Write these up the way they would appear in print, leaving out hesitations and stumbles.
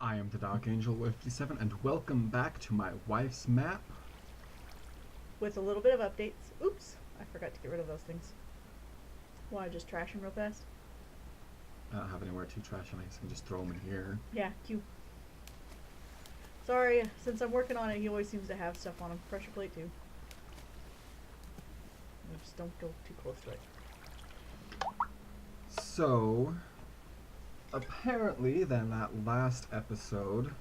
I am the Dog Angel 57 and welcome back to my wife's map. With a little bit of updates. Oops, I forgot to get rid of those things. Want to just trash them real fast? I don't have anywhere to trash them, I can just throw them in here. Yeah, cute. Sorry, since I'm working on it, he always seems to have stuff on him. Pressure plate too. Just don't go too close to it. So, apparently then that last episode,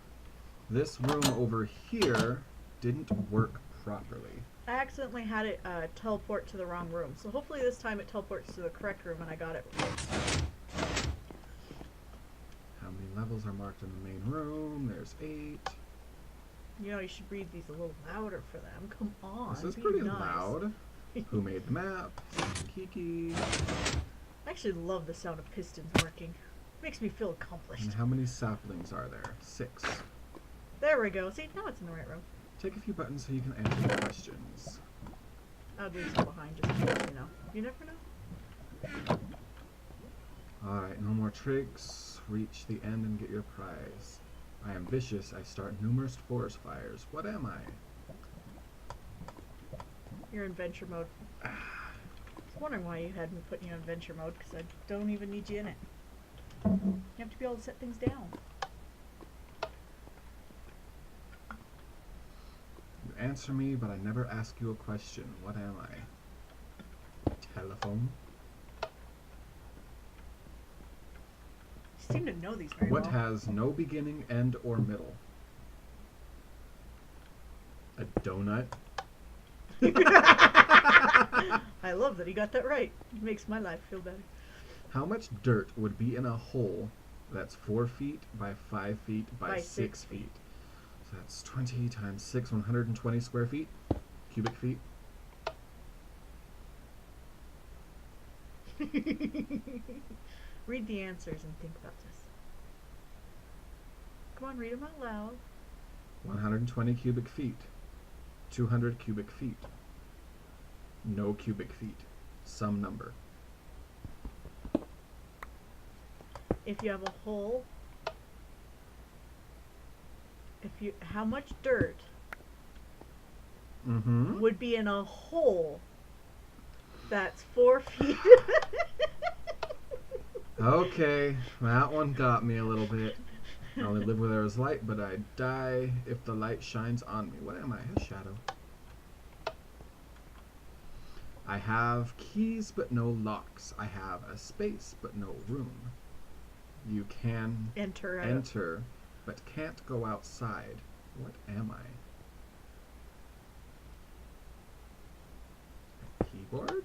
this room over here didn't work properly. I accidentally had it teleport to the wrong room, so hopefully this time it teleports to the correct room and I got it right. How many levels are marked in the main room? There's 8. You know, you should read these a little louder for them. Come on. This is be pretty nice. loud. Who made the map? Kiki. I actually love the sound of pistons working. Makes me feel accomplished. And how many saplings are there? 6. There we go. See, now it's in the right room. Take a few buttons so you can answer the questions. I'll leave some behind just in case, you know. You never know. Alright, no more tricks. Reach the end and get your prize. I am vicious. I start numerous forest fires. What am I? You're in venture mode. I was wondering why you had me put you in venture mode, because I don't even need you in it. You have to be able to set things down. You answer me, but I never ask you a question. What am I? Telephone? You seem to know these very What well. has no beginning, end, or middle? A donut? I love that he got that right. It makes my life feel better. How much dirt would be in a hole that's 4 feet by 5 feet by 6 feet? So that's 20 times 6, 120 square feet? Cubic feet? Read the answers and think about this. Come on, read them out loud. 120 cubic feet. 200 cubic feet. No cubic feet. Some number. If you have a hole, how much dirt would be in a hole that's 4 feet? Okay, that one got me a little bit. I only live where there is light, but I die if the light shines on me. What am I? A shadow. I have keys but no locks. I have a space but no room. You can enter but can't go outside. What am I? A keyboard?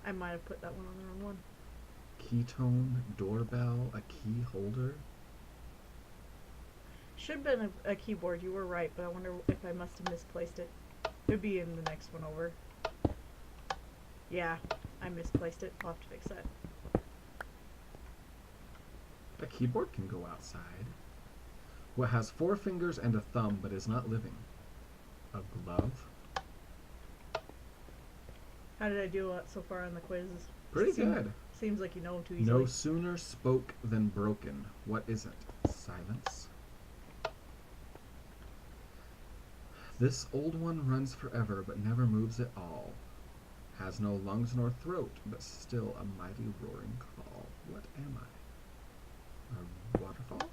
I might have put that one on the wrong one. Keytone, doorbell, a key holder. Should have been a keyboard, you were right, but I wonder if I must have misplaced it. It would be in the next one over. Yeah, I misplaced it. I'll have to fix that. A keyboard can go outside. What has 4 fingers and a thumb but is not living? A glove? How did I do so far on the quizzes? Pretty good. Seems like you know them too easily. No sooner spoke than broken. What isn't? Silence. This old one runs forever but never moves at all. Has no lungs nor throat, but still a mighty roaring call. What am I? A waterfall?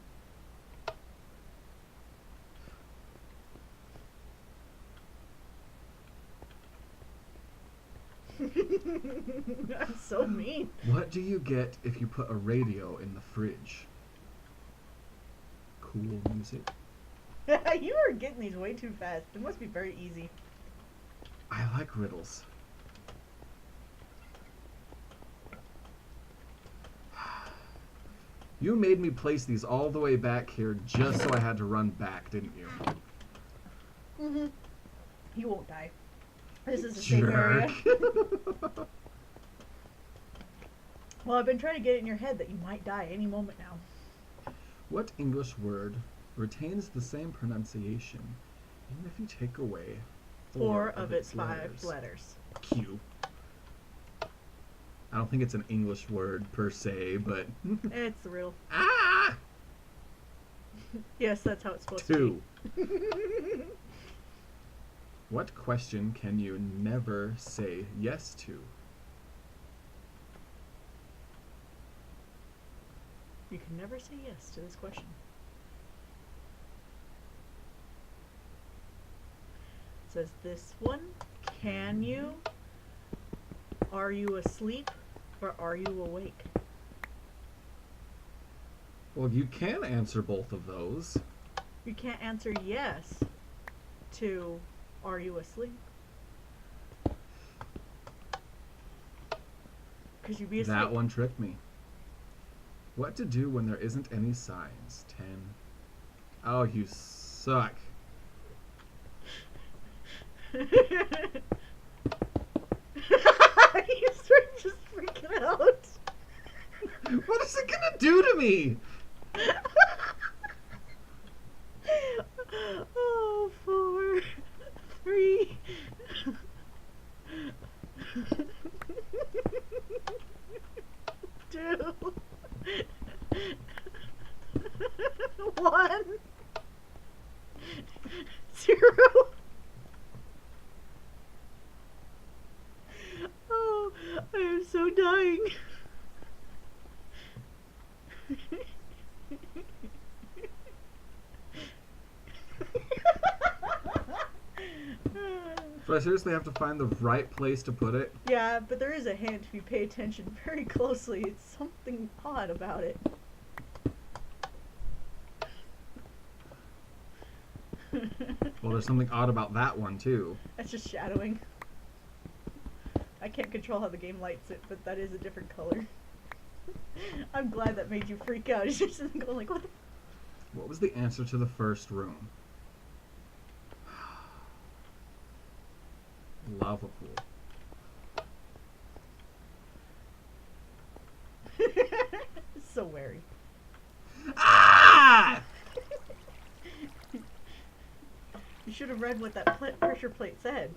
I'm so mean. What do you get if you put a radio in the fridge? Cool music. You are getting these way too fast. It must be very easy. I like riddles. You made me place these all the way back here just so I had to run back, didn't you? Mm-hmm. You won't die. This is the same area. Well, I've been trying to get it in your head that you might die any moment now. What English word retains the same pronunciation even if you take away 4 of its 5 letters? Q. I don't think it's an English word per se, but It's real. ah, Yes, that's how it's supposed 2. to be. What question can you never say yes to? You can never say yes to this question. It says this one, can you? Are you asleep or are you awake? Well, you can answer both of those. You can't answer yes to are you asleep? Because you'd be asleep. That one tricked me. What to do when there isn't any signs? 10. Oh, you suck. You start just freaking out. What is it gonna do to me? Oh, 4, 3. Two. 1. 0. Oh, I am so dying. So I seriously have to find the right place to put it? Yeah, but there is a hint if you pay attention very closely. It's something odd about it. Well, there's something odd about that one, too. That's just shadowing. I can't control how the game lights it, but that is a different color. I'm glad that made you freak out. You're just going like, what the What was the answer to the first room? Lava pool. So wary. Ah! You should have read what that pressure plate said.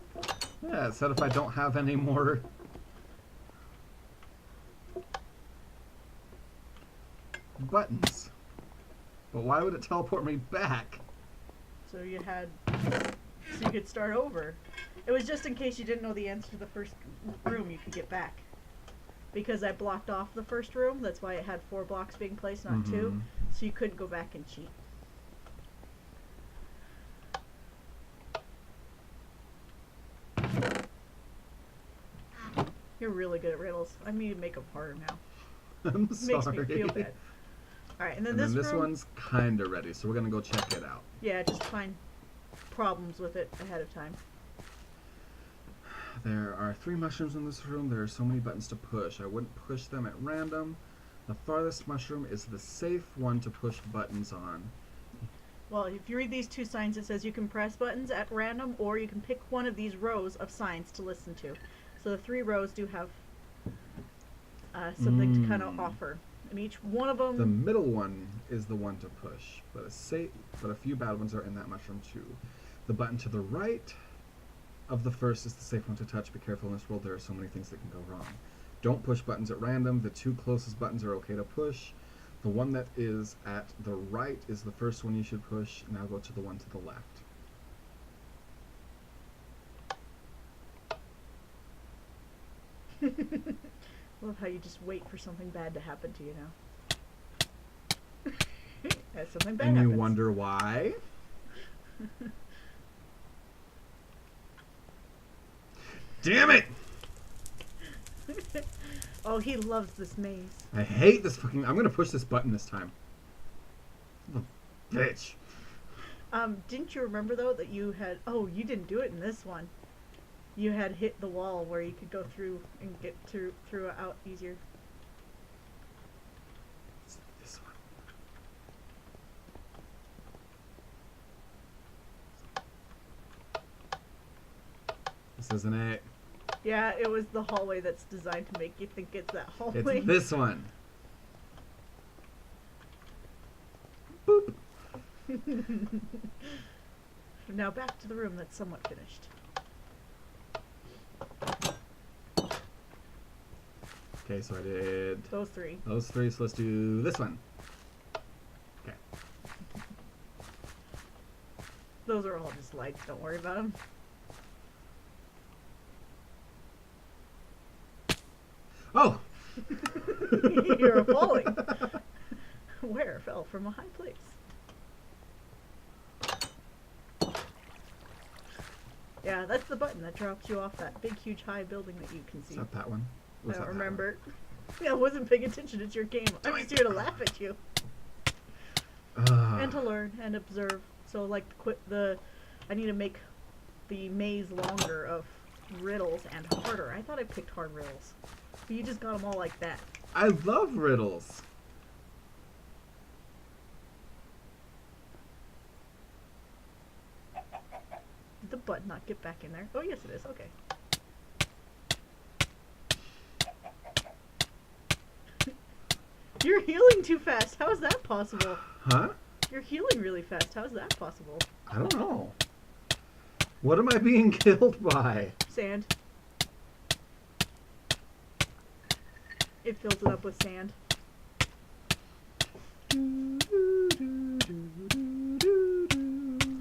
Yeah, it said if I don't have any more... buttons. But why would it teleport me back? So you could start over. It was just in case you didn't know the answer to the first room you could get back. Because I blocked off the first room, that's why it had 4 blocks being placed, not 2. So you couldn't go back and cheat. You're really good at riddles. I need to make them harder now. I'm Makes sorry. me feel bad. Alright, and then And this then this room, one's kinda ready, so we're gonna go check it out. yeah, just find problems with it ahead of time. There are 3 mushrooms in this room. There are so many buttons to push. I wouldn't push them at random. The farthest mushroom is the safe one to push buttons on. Well, if you read these 2 signs, it says you can press buttons at random, or you can pick one of these rows of signs to listen to. So the 3 rows do have something to kind of offer. And each one of them... The middle one is the one to push, but a few bad ones are in that mushroom too. The button to the right of the first is the safe one to touch. Be careful in this world, there are so many things that can go wrong. Don't push buttons at random. The 2 closest buttons are okay to push. The one that is at the right is the first one you should push. Now go to the one to the left. Love how you just wait for something bad to happen to you now. As something bad And happens. you wonder why? Damn it! Oh, he loves this maze. I hate this fucking... I'm gonna push this button this time. The bitch. Didn't you remember though that you had... Oh, you didn't do it in this one. You had hit the wall where you could go through and get through out easier. It's this one. This isn't it. Yeah, it was the hallway that's designed to make you think it's that hallway. It's this one. Boop. Now back to the room that's somewhat finished. Okay, so I did Those three. those three, so let's do this one. Okay. Those are all just lights. Don't worry about them. Oh! You're falling. Where fell from a high place. Yeah, that's the button that drops you off that big, huge, high building that you can see. Is that that one? I Was don't that that remember. Yeah, I wasn't paying attention. It's your game. I'm just here to laugh at you one? and to learn and observe. So, like, I need to make the maze longer of riddles and harder. I thought I picked hard riddles, but you just got them all like that. I love riddles. Did the button not get back in there? Oh, yes, it is. Okay. You're healing too fast. How is that possible? Huh? You're healing really fast. How is that possible? I don't know. What am I being killed by? Sand. It fills it up with sand.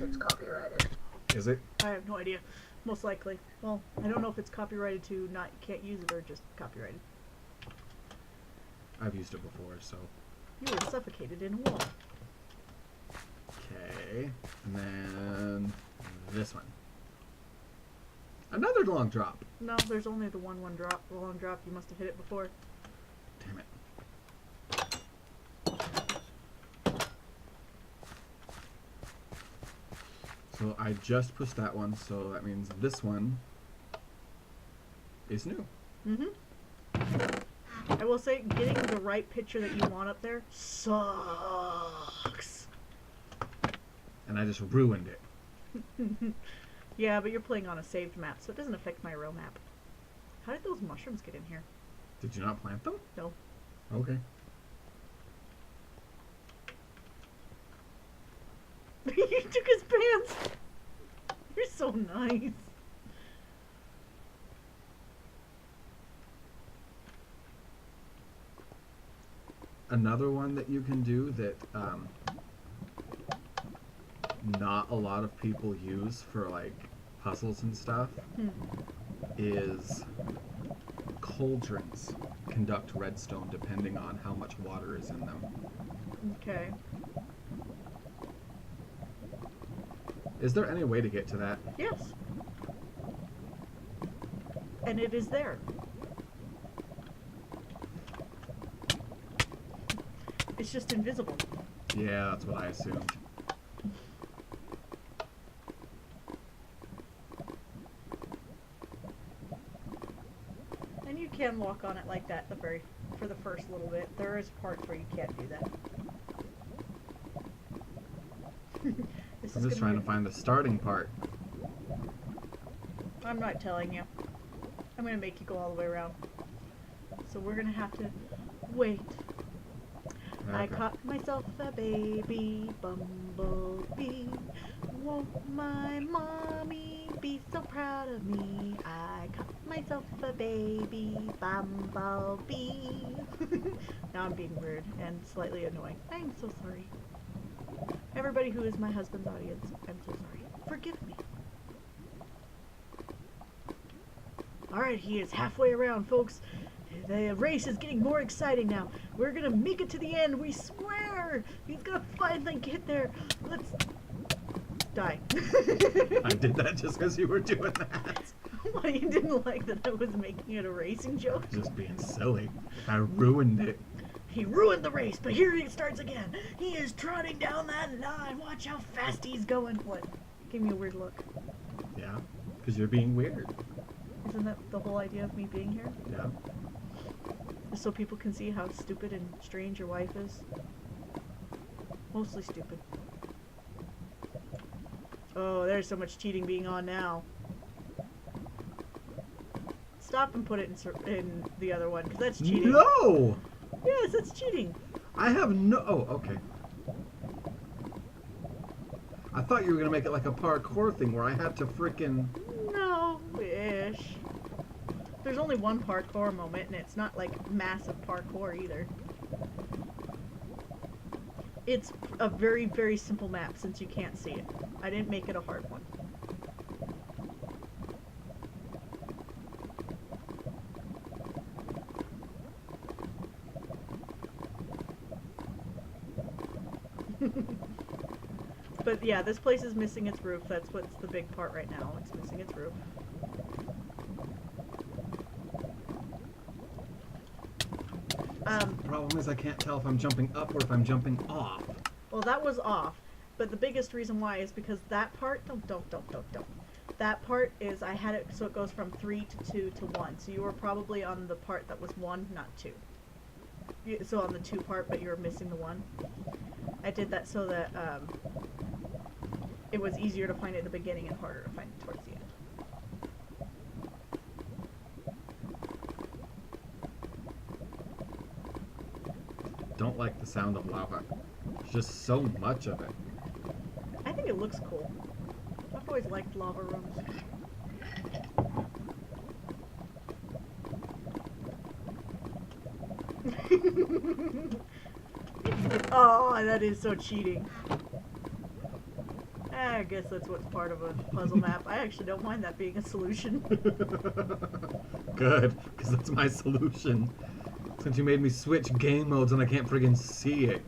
It's copyrighted. Is it? I have no idea. Most likely. Well, I don't know if it's copyrighted to not can't use it or just copyrighted. I've used it before, so. You were suffocated in a wall. Okay. And then this one. Another long drop. No, there's only the one drop. The long drop. You must have hit it before. Damn it. So I just pushed that one, so that means this one is new. Mm-hmm. I will say, getting the right picture that you want up there sucks. And I just ruined it. Yeah, but you're playing on a saved map, so it doesn't affect my real map. How did those mushrooms get in here? Did you not plant them? No. Okay. You took his pants! You're so nice. Another one that you can do that not a lot of people use for like puzzles and stuff is cauldrons conduct redstone depending on how much water is in them. Okay. Is there any way to get to that? Yes. And it is there. It's just invisible. Yeah, that's what I assumed. And you can walk on it like that for the first little bit. There is parts where you can't do that. I'm just trying to find the starting part. I'm not telling you. I'm gonna make you go all the way around. So we're gonna have to wait. I Okay. caught myself a baby bumblebee. Won't my mommy be so proud of me? I caught myself a baby bumblebee. Now I'm being weird and slightly annoying. I'm so sorry. Everybody who is my husband's audience, I'm so sorry. Forgive me. Alright, he is halfway around, folks. The race is getting more exciting now. We're gonna make it to the end, we swear! He's gonna finally get there. Let's die. I did that just because you were doing that. Why, you didn't like that I was making it a racing joke? Just being silly. I ruined it. He ruined the race, but here he starts again. He is trotting down that line. Watch how fast he's going. What? Give me a weird look. Yeah, because you're being weird. Isn't that the whole idea of me being here? Yeah. Just so people can see how stupid and strange your wife is? Mostly stupid. Oh, there's so much cheating being on now. Stop and put it in the other one, because that's cheating. No! Yes, that's cheating. I have no... Oh, okay. I thought you were going to make it like a parkour thing where I had to frickin'... No-ish. There's only one parkour moment, and it's not like massive parkour either. It's a very, very simple map since you can't see it. I didn't make it a hard one. But yeah, this place is missing its roof. That's what's the big part right now. It's missing its roof. Problem is I can't tell if I'm jumping up or if I'm jumping off. Well, that was off. But the biggest reason why is because that part... Don't. That part is I had it so it goes from 3 to 2 to 1. So you were probably on the part that was 1, not 2. So on the 2 part, but you were missing the 1. I did that so that it was easier to find it at the beginning and harder to find it towards the end. Don't like the sound of lava. There's just so much of it. I think it looks cool. I've always liked lava rooms. Oh, that is so cheating. I guess that's what's part of a puzzle map. I actually don't mind that being a solution. Good, because that's my solution. Since you made me switch game modes and I can't friggin' see it.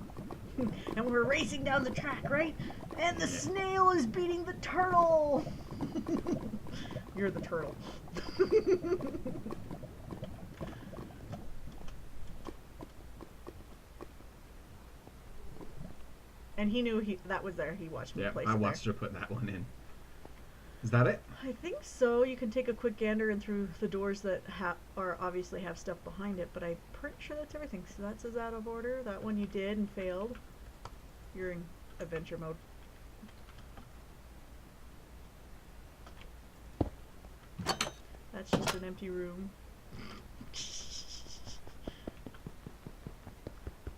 And we're racing down the track, right? And the snail is beating the turtle! You're the turtle. And he knew that was there. He watched me Yeah, place I it watched there. her put that one in. Is that it? I think so. You can take a quick gander in through the doors that obviously have stuff behind it, but I'm pretty sure that's everything. So that says out of order. That one you did and failed. You're in adventure mode. That's just an empty room.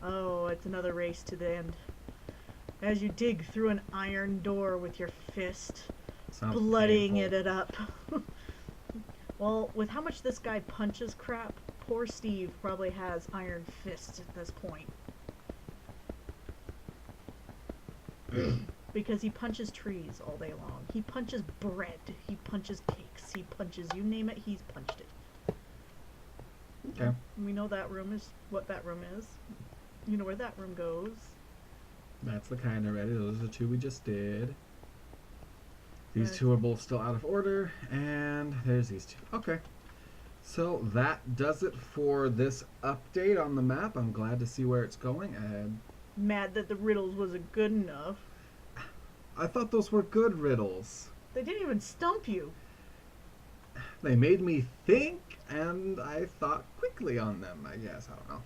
Oh, it's another race to the end. As you dig through an iron door with your fist, Sounds bloodying painful. it up. Well, with how much this guy punches crap, poor Steve probably has iron fists at this point. Because he punches trees all day long. He punches bread. He punches cakes. He punches, you name it, he's punched it. Okay. We know that room is what that room is. You know where that room goes. That's the kind already. Those are the 2 we just did. These Right. 2 are both still out of order, and there's these 2. Okay. So that does it for this update on the map. I'm glad to see where it's going. Mad that the riddles wasn't good enough. I thought those were good riddles. They didn't even stump you. They made me think, and I thought quickly on them, I guess. I don't know.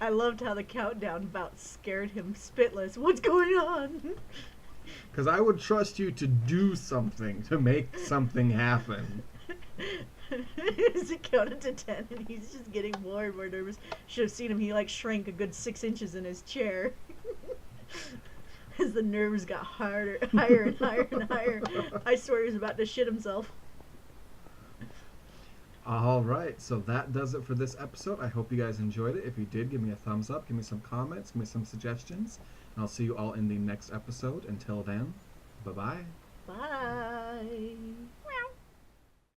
I loved how the countdown about scared him spitless. What's going on? Because I would trust you to do something, to make something happen. As it counted to 10 and he's just getting more and more nervous. Should have seen him, he like shrank a good 6 inches in his chair. As the nerves got higher and higher and higher. I swear he was about to shit himself. All right, so that does it for this episode. I hope you guys enjoyed it. If you did, give me a thumbs up, give me some comments, give me some suggestions, and I'll see you all in the next episode. Until then, bye-bye. Bye.